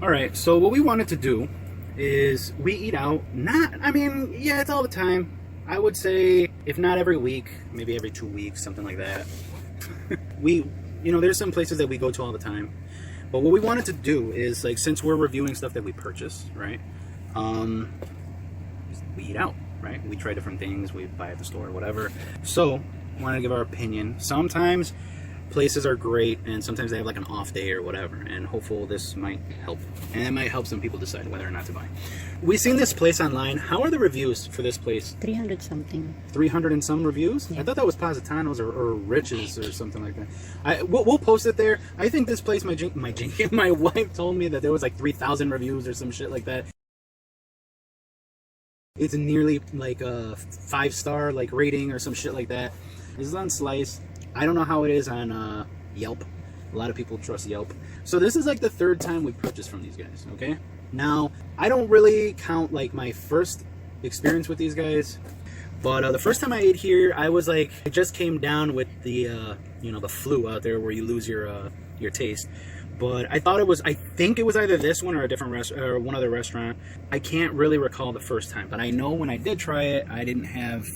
All right, so what we wanted to do is we eat out. Yeah, it's all the time. I would say if not every week, maybe every 2 weeks, something like that. There's some places that we go to all the time. But what we wanted to do is, like, since we're reviewing stuff that we purchase, right? We eat out, right? We try different things, we buy at the store, whatever. So, I wanted to give our opinion. Sometimes places are great, and sometimes they have like an off day or whatever, and hopefully this might help. And it might help some people decide whether or not to buy. We seen this place online. How are the reviews for this place? 300 something. 300 and some reviews? Yeah. I thought that was Positano's or Rich's or something like that. We'll post it there. I think this place, my wife told me that there was like 3,000 reviews or some shit like that. It's nearly like a 5-star like rating or some shit like that. This is on Slice. I don't know how it is on Yelp. A lot of people trust Yelp. So this is like the 3rd time we purchased from these guys, okay? Now, I don't really count like my first experience with these guys, but the first time I ate here, I was like, it just came down with the, the flu out there where you lose your taste. But I think it was either this one or a different or one other restaurant. I can't really recall the first time, but I know when I did try it, I didn't have,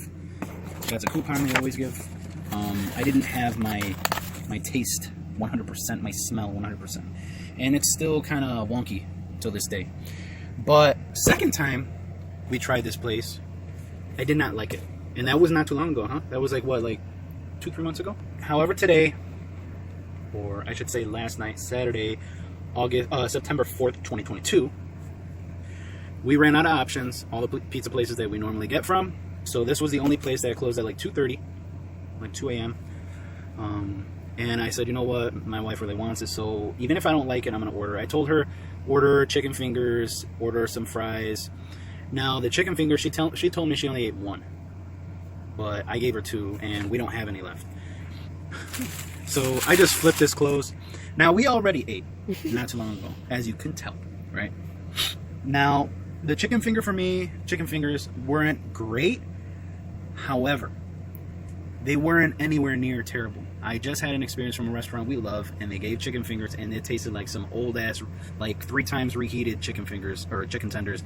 that's a coupon they always give. I didn't have my taste 100%, my smell 100%. And it's still kind of wonky till this day. But second time we tried this place, I did not like it. And that was not too long ago, huh? That was like, what, like 2-3 months ago? However, today, or I should say last night, Saturday, September 4th, 2022, we ran out of options, all the pizza places that we normally get from. So this was the only place that closed at like 2:30. Like 2 a.m. And I said, you know what, my wife really wants it, so even if I don't like it, I'm gonna order. I told her, order chicken fingers, order some fries. Now the chicken fingers, she told me she only ate 1, but I gave her 2, and we don't have any left. So I just flipped this closed. Now we already ate not too long ago, as you can tell, right? Now the chicken fingers weren't great. However, they weren't anywhere near terrible. I just had an experience from a restaurant we love, and they gave chicken fingers, and it tasted like some old ass, like 3 times reheated chicken fingers or chicken tenders.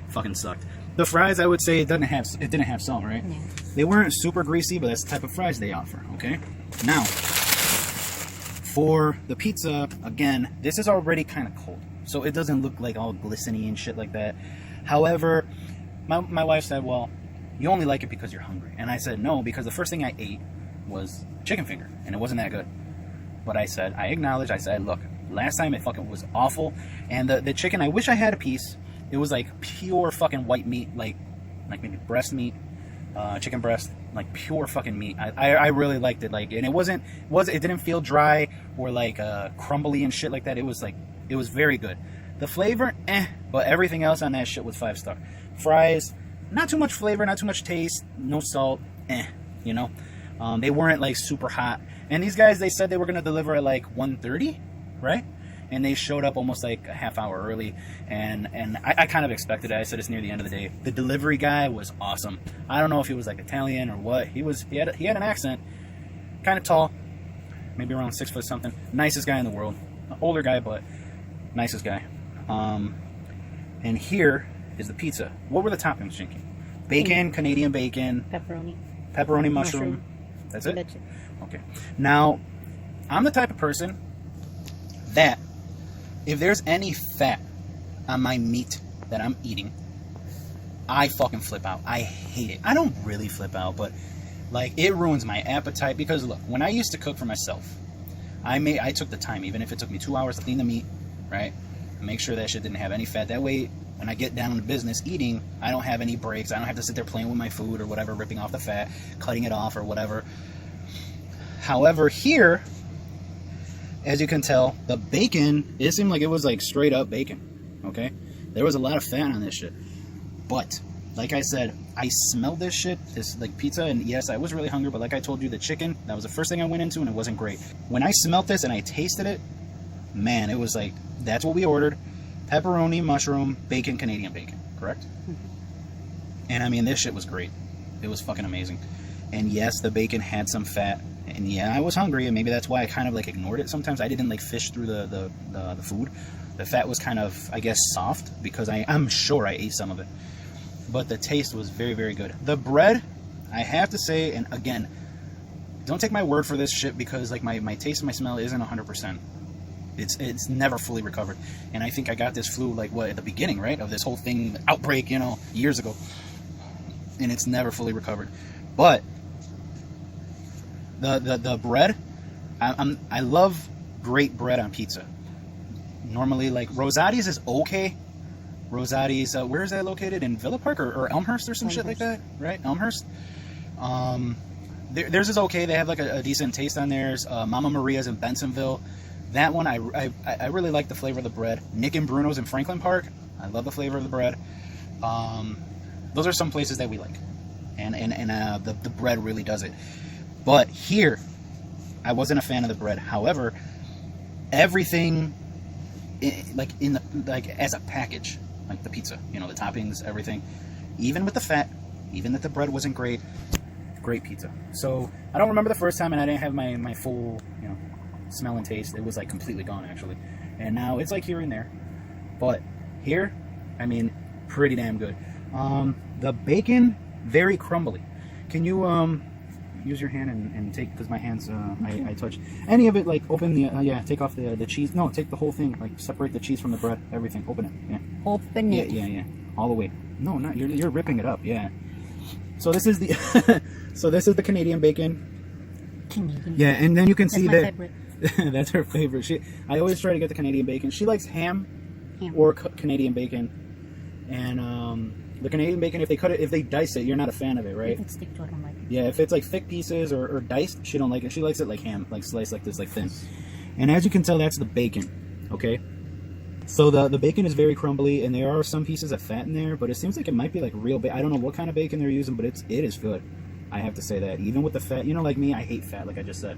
Fucking sucked. The fries, I would say it didn't have salt, right? Yeah. They weren't super greasy, but that's the type of fries they offer. Okay. Now, for the pizza, again, this is already kind of cold, so it doesn't look like all glistening and shit like that. However, my wife said, well, you only like it because you're hungry. And I said, no, because the first thing I ate was chicken finger, and it wasn't that good. But I said, look, last time it fucking was awful. And the chicken, I wish I had a piece. It was like pure fucking white meat, like maybe breast meat, chicken breast, like pure fucking meat. I really liked it. Like, and it didn't feel dry or like crumbly and shit like that. It was very good. The flavor, but everything else on that shit was 5-star. Fries, not too much flavor, not too much taste, no salt, they weren't like super hot. And these guys, they said they were going to deliver at like 1:30, right? And they showed up almost like a half hour early, and I kind of expected it. I said it's near the end of the day. The delivery guy was awesome. I don't know if he was like Italian or what. He had an accent, kind of tall, maybe around 6 foot something. Nicest guy in the world. Older guy, but nicest guy. And here is the pizza. What were the toppings, Jinky? Bacon, Canadian bacon. Pepperoni, mushroom. That's it? That's it. Okay. Now, I'm the type of person that if there's any fat on my meat that I'm eating, I fucking flip out. I hate it. I don't really flip out, but like it ruins my appetite because look, when I used to cook for myself, I took the time, even if it took me 2 hours to clean the meat, right? Make sure that shit didn't have any fat. That way, when I get down to business eating, I don't have any breaks. I don't have to sit there playing with my food or whatever, ripping off the fat, cutting it off or whatever. However, here, as you can tell, the bacon, it seemed like it was like straight up bacon, okay? There was a lot of fat on this shit. But, like I said, I smelled this shit, this like pizza, and yes, I was really hungry, but like I told you, the chicken, that was the first thing I went into, and it wasn't great. When I smelled this and I tasted it, man, it was like, that's what we ordered. Pepperoni, mushroom, bacon, Canadian bacon, correct? Mm-hmm. And I mean, this shit was great. It was fucking amazing. And yes, the bacon had some fat, And yeah, I was hungry, and maybe that's why I kind of like ignored it sometimes. I didn't like fish through the food. The fat was kind of, I guess, soft because I'm sure I ate some of it. But the taste was very, very good. The bread, I have to say, and again, don't take my word for this shit, because like my taste and my smell isn't 100%. It's never fully recovered. And I think I got this flu like at the beginning, right, of this whole thing, outbreak, years ago. And it's never fully recovered. But the bread, I love great bread on pizza. Normally, like Rosati's is okay. Rosati's, where is that located? In Villa Park or Elmhurst or some shit like that, right? Elmhurst. Theirs is okay. They have like a decent taste on theirs. Mama Maria's in Bensonville. That one, I really like the flavor of the bread. Nick&brunos in Franklin Park. I love the flavor of the bread. Those are some places that we like, and the bread really does it. But here, I wasn't a fan of the bread. However, everything, as a package, like the pizza, the toppings, everything, even with the fat, even that the bread wasn't great pizza. So I don't remember the first time, and I didn't have my full, smell and taste. It was like completely gone actually, and now it's like here and there. But here, I mean, pretty damn good. The bacon, very crumbly. Can you use your hand and take, because my hands I touch any of it, like open the take off the cheese. No, take the whole thing, like separate the cheese from the bread, everything. Open it. Yeah. Open it. Yeah, all the way. No, not you're ripping it up. Yeah. So this is the Canadian bacon. Canadian. Yeah, and then you can see that favorite. that's her favorite. I always try to get the Canadian bacon. She likes ham. Or Canadian bacon, and the Canadian bacon, if they dice it, you're not a fan of it, right? If it's thick, I don't like it. Yeah, if it's like thick pieces or diced, she don't like it. She likes it like ham, like sliced like this, like thin. And as you can tell, that's the bacon. Okay, so the bacon is very crumbly, and there are some pieces of fat in there, but it seems like it might be like real bacon. I don't know what kind of bacon they're using, but it is good. I have to say that, even with the fat, like me, I hate fat, like I just said,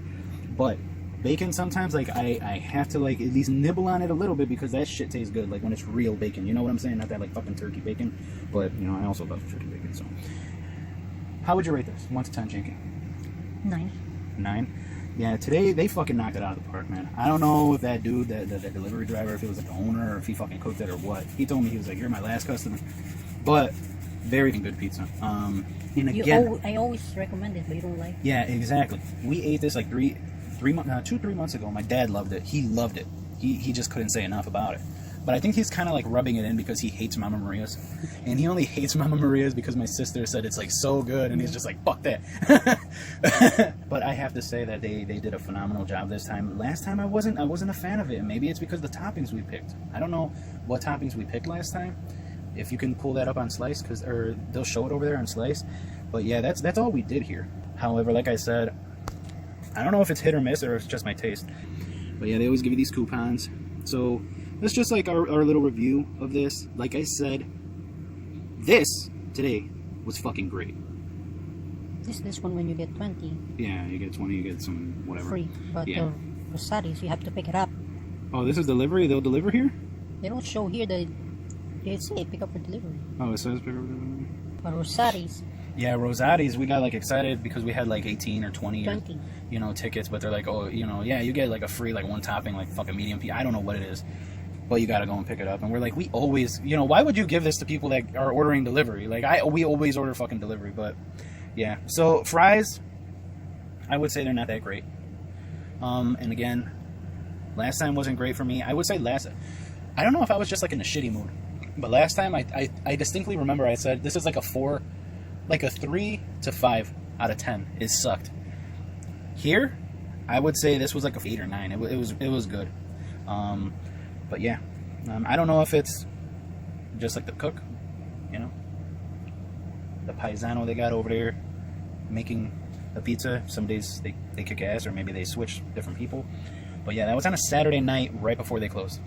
but bacon sometimes, like I have to like at least nibble on it a little bit, because that shit tastes good, like when it's real bacon, you know what I'm saying? Not that like fucking turkey bacon, but I also love turkey bacon. So how would you rate this 1 to 10, Janky? 9. Yeah, today they fucking knocked it out of the park, man. I don't know if that dude, that delivery driver, if it was like the owner, or if he fucking cooked it or what. He told me, he was like, you're my last customer. But very good pizza. And again, I always recommend it, but you don't like it. Yeah, exactly. We ate this like 3 months ago. My dad loved it. He loved it. He just couldn't say enough about it. But I think he's kind of like rubbing it in because he hates Mama Maria's. And he only hates Mama Maria's because my sister said it's like so good, and he's just like, fuck that. But I have to say that they did a phenomenal job this time. Last time I wasn't a fan of it, and maybe it's because the toppings we picked. I don't know what toppings we picked last time. If you can pull that up on Slice, or they'll show it over there on Slice. But yeah, that's all we did here. However, like I said, I don't know if it's hit or miss, or if it's just my taste. But yeah, they always give you these coupons. So that's just like our little review of this. Like I said, this today was fucking great. This one, when you get 20. Yeah, you get 20, you get some whatever. Free. But yeah. Rosati's, you have to pick it up. Oh, this is delivery? They'll deliver here? They don't show here that they say pick up for delivery. Oh, it says pick up for delivery? But Rosati's. Yeah, Rosati's, we got like excited because we had like 18 or 20 or, tickets, but they're like, oh, yeah, you get like a free like one topping, like fucking medium pizza. I don't know what it is, but you gotta go and pick it up. And we're like, we always, why would you give this to people that are ordering delivery? Like we always order fucking delivery. But yeah, so fries, I would say they're not that great. And again, last time wasn't great for me. I would say I don't know if I was just like in a shitty mood, but last time I distinctly remember I said this is like a 4, like a 3 to 5 out of 10. It sucked. Here, I would say this was like a 8 or 9. It was good. But yeah, I don't know if it's just like the cook, the paisano they got over there making the pizza. Some days they kick ass, or maybe they switch different people. But yeah, that was on a Saturday night right before they closed.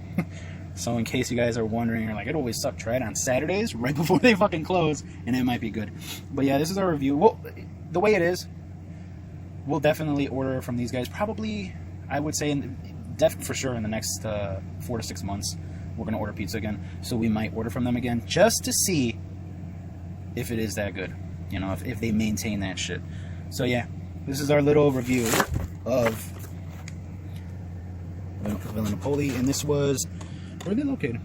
So in case you guys are wondering, you're like, it always sucked, try it on Saturdays right before they fucking close, and it might be good. But yeah, this is our review. Well, the way it is, we'll definitely order from these guys. Probably, I would say, for sure in the next 4 to 6 months, we're going to order pizza again. So we might order from them again just to see if it is that good. If they maintain that shit. So yeah, this is our little review of Villa Napoli, and this was, where are they located?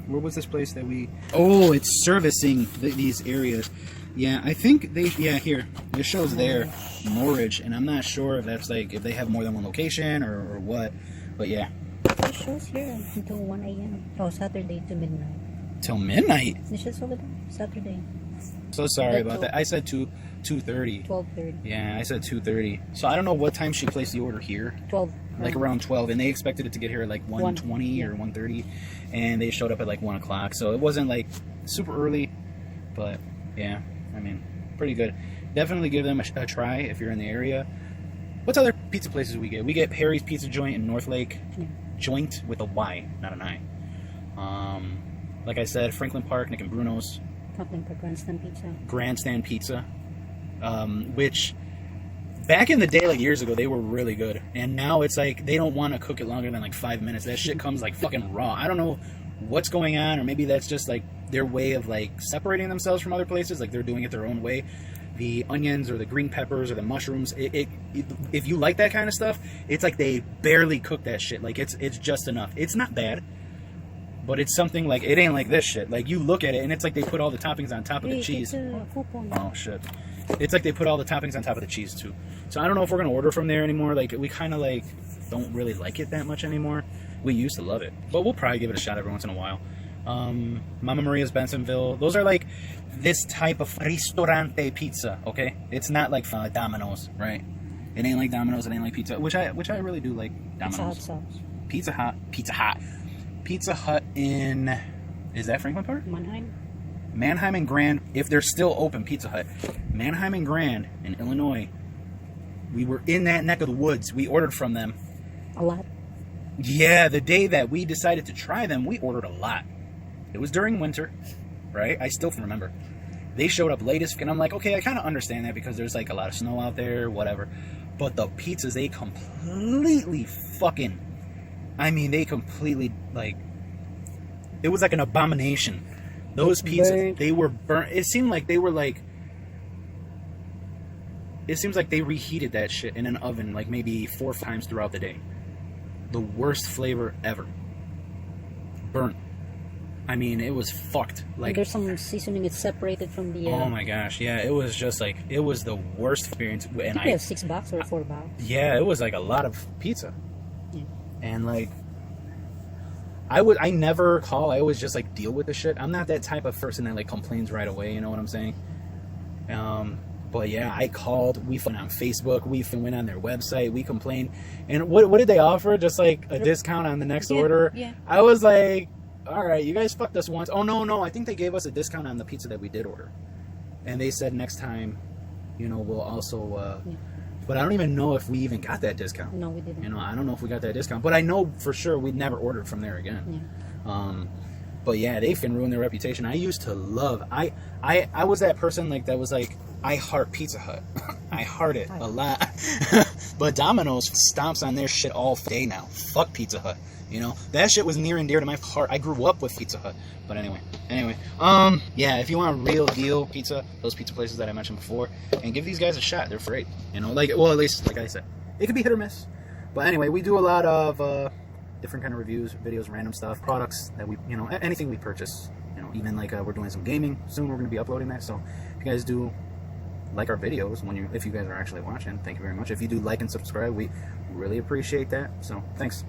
Where was this place that we... Oh, it's servicing these areas. Yeah, I think they... Yeah, here. It shows there, Norridge, and I'm not sure if that's like, if they have more than one location or what, but yeah. It shows here until 1 a.m. Oh, Saturday to midnight. Till midnight? It shows over there, Saturday. So sorry about that. I said 2:30. 12:30. Yeah, I said 2:30. So I don't know what time she placed the order here. 12. Like around 12, and they expected it to get here at like 1:20 or 1:30, and they showed up at like 1 o'clock. So it wasn't like super early, but yeah, I mean, pretty good. Definitely give them a try if you're in the area. What's other pizza places we get? We get Perry's Pizza Joint in North Lake. Yeah. Joint with a Y, not an I. Like I said, Franklin Park, Nick&brunos. Franklin Park Grandstand Pizza. Grandstand Pizza, which back in the day, like years ago, they were really good. And now it's like they don't want to cook it longer than like 5 minutes. That shit comes like fucking raw. I don't know what's going on, or maybe that's just like their way of like separating themselves from other places. Like they're doing it their own way. The onions or the green peppers or the mushrooms, if you like that kind of stuff, it's like they barely cook that shit. Like it's just enough. It's not bad, but it's something like, it ain't like this shit. Like you look at it and it's like they put all the toppings on top of the cheese. Oh shit. It's like they put all the toppings on top of the cheese too. So I don't know if we're gonna order from there anymore. Like we kind of like don't really like it that much anymore. We used to love it, but we'll probably give it a shot every once in a while. Mama Maria's Bensonville. Those are like this type of ristorante pizza, okay? It's not like Domino's, right? It ain't like Domino's, it ain't like pizza, which I really do like Domino's. Pizza Hut in, is that Franklin Park? Manheim and Grand, if they're still open, Pizza Hut. Manheim and Grand in Illinois. We were in that neck of the woods. We ordered from them. A lot? Yeah, the day that we decided to try them, we ordered a lot. It was during winter, right? I still remember. They showed up latest, and I'm like, okay, I kind of understand that because there's like a lot of snow out there, whatever. But the pizzas, they completely fucking, I mean, they completely, like, it was like an abomination. Those pizzas, they were burnt. It seemed like they were like, it seems like they reheated that shit in an oven like maybe 4 times throughout the day. The worst flavor ever. Burnt. I mean, it was fucked. Like, there's some seasoning. It's separated from the. Oh my gosh! Yeah, it was just like, it was the worst experience. And I have $6 or $4. Yeah, it was like a lot of pizza. Yeah. And like, I never call. I always just like deal with the shit. I'm not that type of person that like complains right away. You know what I'm saying? But yeah, I called. We went on Facebook. We went on their website. We complained. And what did they offer? Just like a discount on the next order. Yeah. I was like, all right, you guys fucked us once. Oh, no, I think they gave us a discount on the pizza that we did order. And they said next time, you know, we'll also, but I don't even know if we even got that discount. No, we didn't. You know, I don't know if we got that discount, but I know for sure we'd never ordered from there again. Yeah. But yeah, they've been ruined their reputation. I used to love, I was that person like that was like, I heart Pizza Hut. I heart it a lot. But Domino's stomps on their shit all day now. Fuck Pizza Hut. You know, that shit was near and dear to my heart. I grew up with Pizza Hut. But anyway, yeah, if you want a real deal pizza, those pizza places that I mentioned before, and give these guys a shot. They're great. You know, like, well, at least, like I said, it could be hit or miss. But anyway, we do a lot of different kind of reviews, videos, random stuff, products that we, you know, anything we purchase. You know, even like we're doing some gaming soon. We're going to be uploading that. So if you guys do like our videos, if you guys are actually watching, thank you very much. If you do like and subscribe, we really appreciate that. So thanks.